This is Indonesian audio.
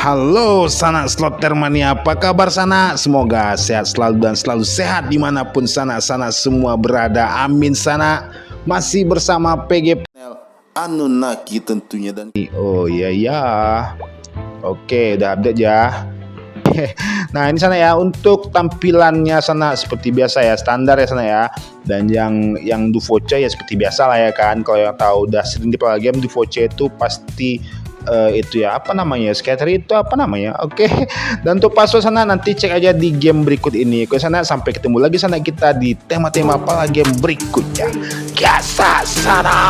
Halo sana slotter mania, apa kabar sana? Semoga sehat selalu dan selalu sehat dimanapun sana semua berada. Amin sana. Masih bersama PG Anunnaki tentunya dan oh iya ya. Oke, udah update ya. Nah ini sana ya, untuk tampilannya sana seperti biasa ya, standar ya sana ya. Dan yang do voucher ya seperti biasa lah ya kan. Kalau yang tahu udah sering di game do voucher itu pasti itu ya, apa namanya, scatter itu apa namanya. Oke. Dan untuk password sana nanti cek aja di game berikut ini. Oke sana, sampai ketemu lagi sana kita di tema-tema apa game berikutnya. Kiasa sana.